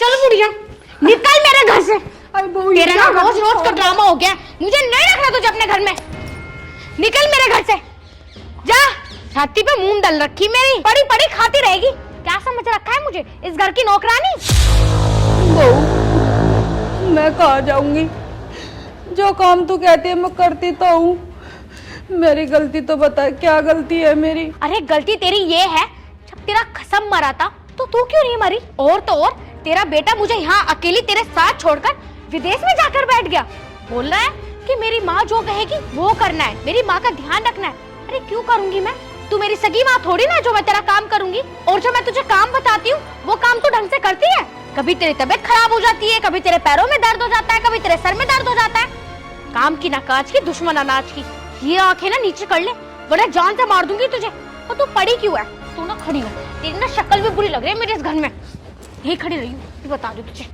चल बुढ़िया निकल मेरे घर से। तेरा ना रोज रोज का ड्रामा हो गया, मुझे नहीं रखना तुझे अपने घर में। निकल मेरे घर से जा। छाती पे मूंग डल रखी मेरी, पड़ी पड़ी खाती रहेगी। क्या समझ रखा है मुझे इस घर की नौकरानी? बहू मैं कहाँ जाऊंगी, जो काम तू कहती है मैं करती तो हूँ। मेरी गलती तो बता, क्या गलती है मेरी? अरे गलती तेरी ये है, जब तेरा खसम मरा था तो तू क्यों नहीं मरी? और तो और तेरा बेटा मुझे यहाँ अकेली तेरे साथ छोड़कर विदेश में जाकर बैठ गया। बोल रहा है कि मेरी माँ जो कहेगी वो करना है, मेरी माँ का ध्यान रखना है। अरे क्यों करूंगी मैं? तू मेरी सगी माँ थोड़ी ना जो मैं तेरा काम करूंगी। और जो मैं तुझे काम बताती हूँ वो काम तू ढंग से करती है? कभी तेरी तबीयत खराब हो जाती है, कभी तेरे पैरों में दर्द हो जाता है, कभी तेरे सर में दर्द हो जाता है। काम की ना काज की, दुश्मन अनाज की। ये आंखें ना नीचे कर ले वरना जान से मार दूंगी तुझे। और तू पड़ी क्यों है? तू ना खड़ी हो, तेरी ना शक्ल भी बुरी लग रही है मेरे इस घर में। यही खड़ी रही हूँ, बता दू तुझे।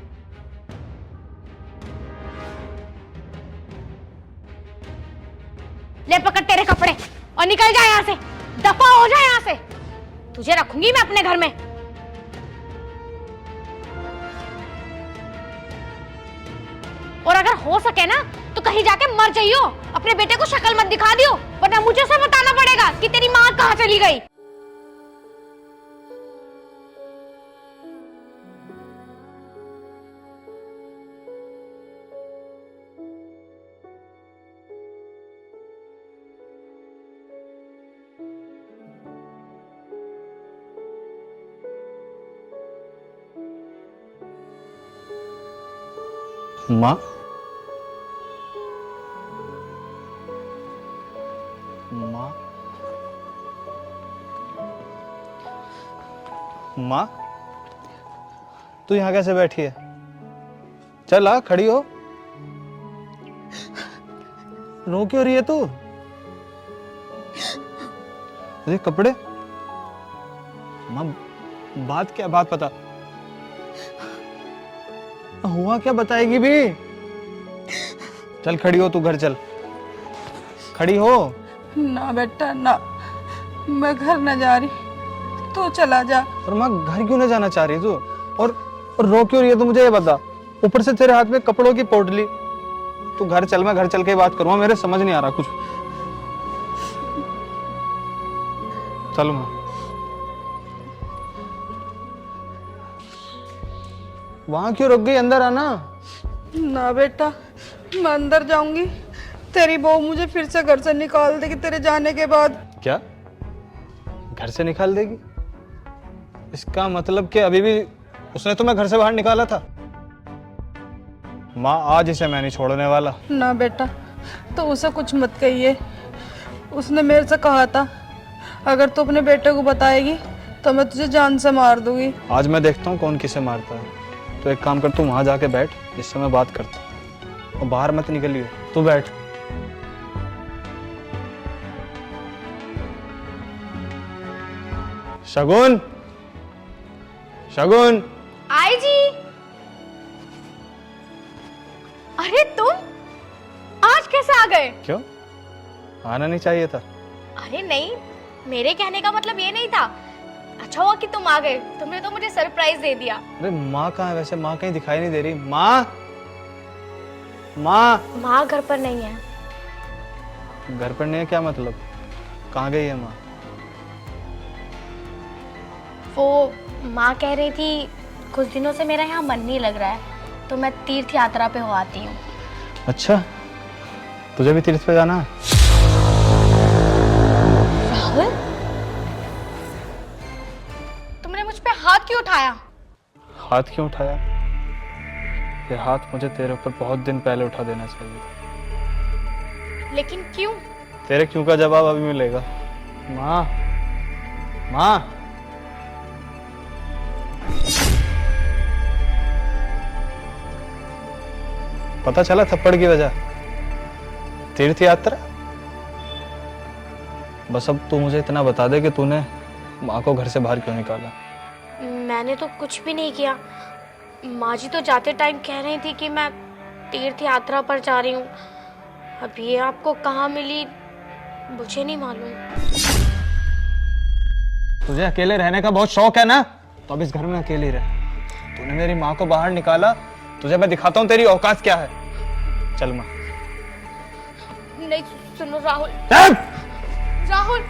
ले पकड़ तेरे कपड़े और निकल जा यहाँ से, दफा हो जा यहाँ से। तुझे रखूंगी मैं अपने घर में। और अगर हो सके ना तो कहीं जाके मर जाइयो, अपने बेटे को शक्ल मत दिखा दियो, वरना मुझे सब बताना पड़ेगा कि तेरी माँ कहाँ चली गई। माँ, माँ, माँ, तू यहाँ कैसे बैठी है? चल आ, खड़ी हो। रो क्यों रही है तू? ये कपड़े? माँ, बात क्या? बात बता। हुआ क्या बताएगी भी? चल खड़ी हो, तू घर चल, खड़ी हो। ना बेटा ना, मैं घर न जा रही, तू चला जा। और माँ घर क्यों नहीं जाना चाह रही तू? और रो क्यों रही है तू, मुझे ये बता। ऊपर से तेरे हाथ में कपड़ों की पोटली। तू घर चल, मैं घर चल के बात करूंगा, मेरे समझ नहीं आ रहा कुछ। चल माँ। वहां क्यों रुक गई? अंदर आना। ना बेटा, मैं अंदर जाऊंगी, तेरी बहू मुझे फिर से घर से निकाल देगी तेरे जाने के बाद। क्या? घर से निकाल देगी? इसका मतलब कि अभी भी उसने तुम्हें घर से बाहर निकाला था? माँ, आज इसे मैं नहीं छोड़ने वाला। ना बेटा, तो उसे कुछ मत कहिए। उसने मेरे से कहा था अगर तू अपने बेटे को बताएगी तो मैं तुझे जान से मार दूंगी। आज मैं देखता हूँ कौन किसे मारता है। तो एक काम कर, तू वहां जाके बैठ, जिससे मैं बात करता हूँ, और बाहर मत निकलियो। तू बैठ। शगुन, शगुन। आई जी। अरे तुम आज कैसे आ गए? क्यों, आना नहीं चाहिए था? अरे नहीं, मेरे कहने का मतलब ये नहीं था। अच्छा हुआ कि तुम आ गए, तुमने तो मुझे सरप्राइज दे दिया। अरे माँ कहाँ है वैसे? माँ कहीं दिखाई नहीं दे रही। माँ, माँ। माँ घर पर नहीं है। घर पर नहीं है क्या मतलब? कहाँ गई है माँ? वो माँ कह रही थी कुछ दिनों से मेरा यहाँ मन नहीं लग रहा है, तो मैं तीर्थ यात्रा पे हो आती हूँ। अच्छा, तुझे भी तीर्थ पे जाना है? राहुल, तुमने मुझ पे हाथ क्यों उठाया? हाथ क्यों उठाया? ये हाथ मुझे तेरे ऊपर बहुत दिन पहले उठा देना चाहिए था। लेकिन क्यों? तेरे क्यों का जवाब अभी मिलेगा। माँ, माँ। पता चला थप्पड़ की वजह? तीर्थ यात्रा? बस अब तू मुझे इतना बता दे कि तूने माँ को घर से बाहर क्यों निकाला? मैंने तो कुछ भी नहीं किया। माँ जी तो जाते टाइम कह रही थी कि मैं तीर्थ यात्रा पर जा रही हूँ। अब ये आपको कहाँ मिली मुझे नहीं मालूम। तुझे अकेले रहने का बहुत शौक है ना, तो अब इस घर में अकेले रह। तूने मेरी माँ को बाहर निकाला, तुझे मैं दिखाता हूँ तेरी औकात क्या है। चल माँ। नहीं सुनो राहुल, चल! राहुल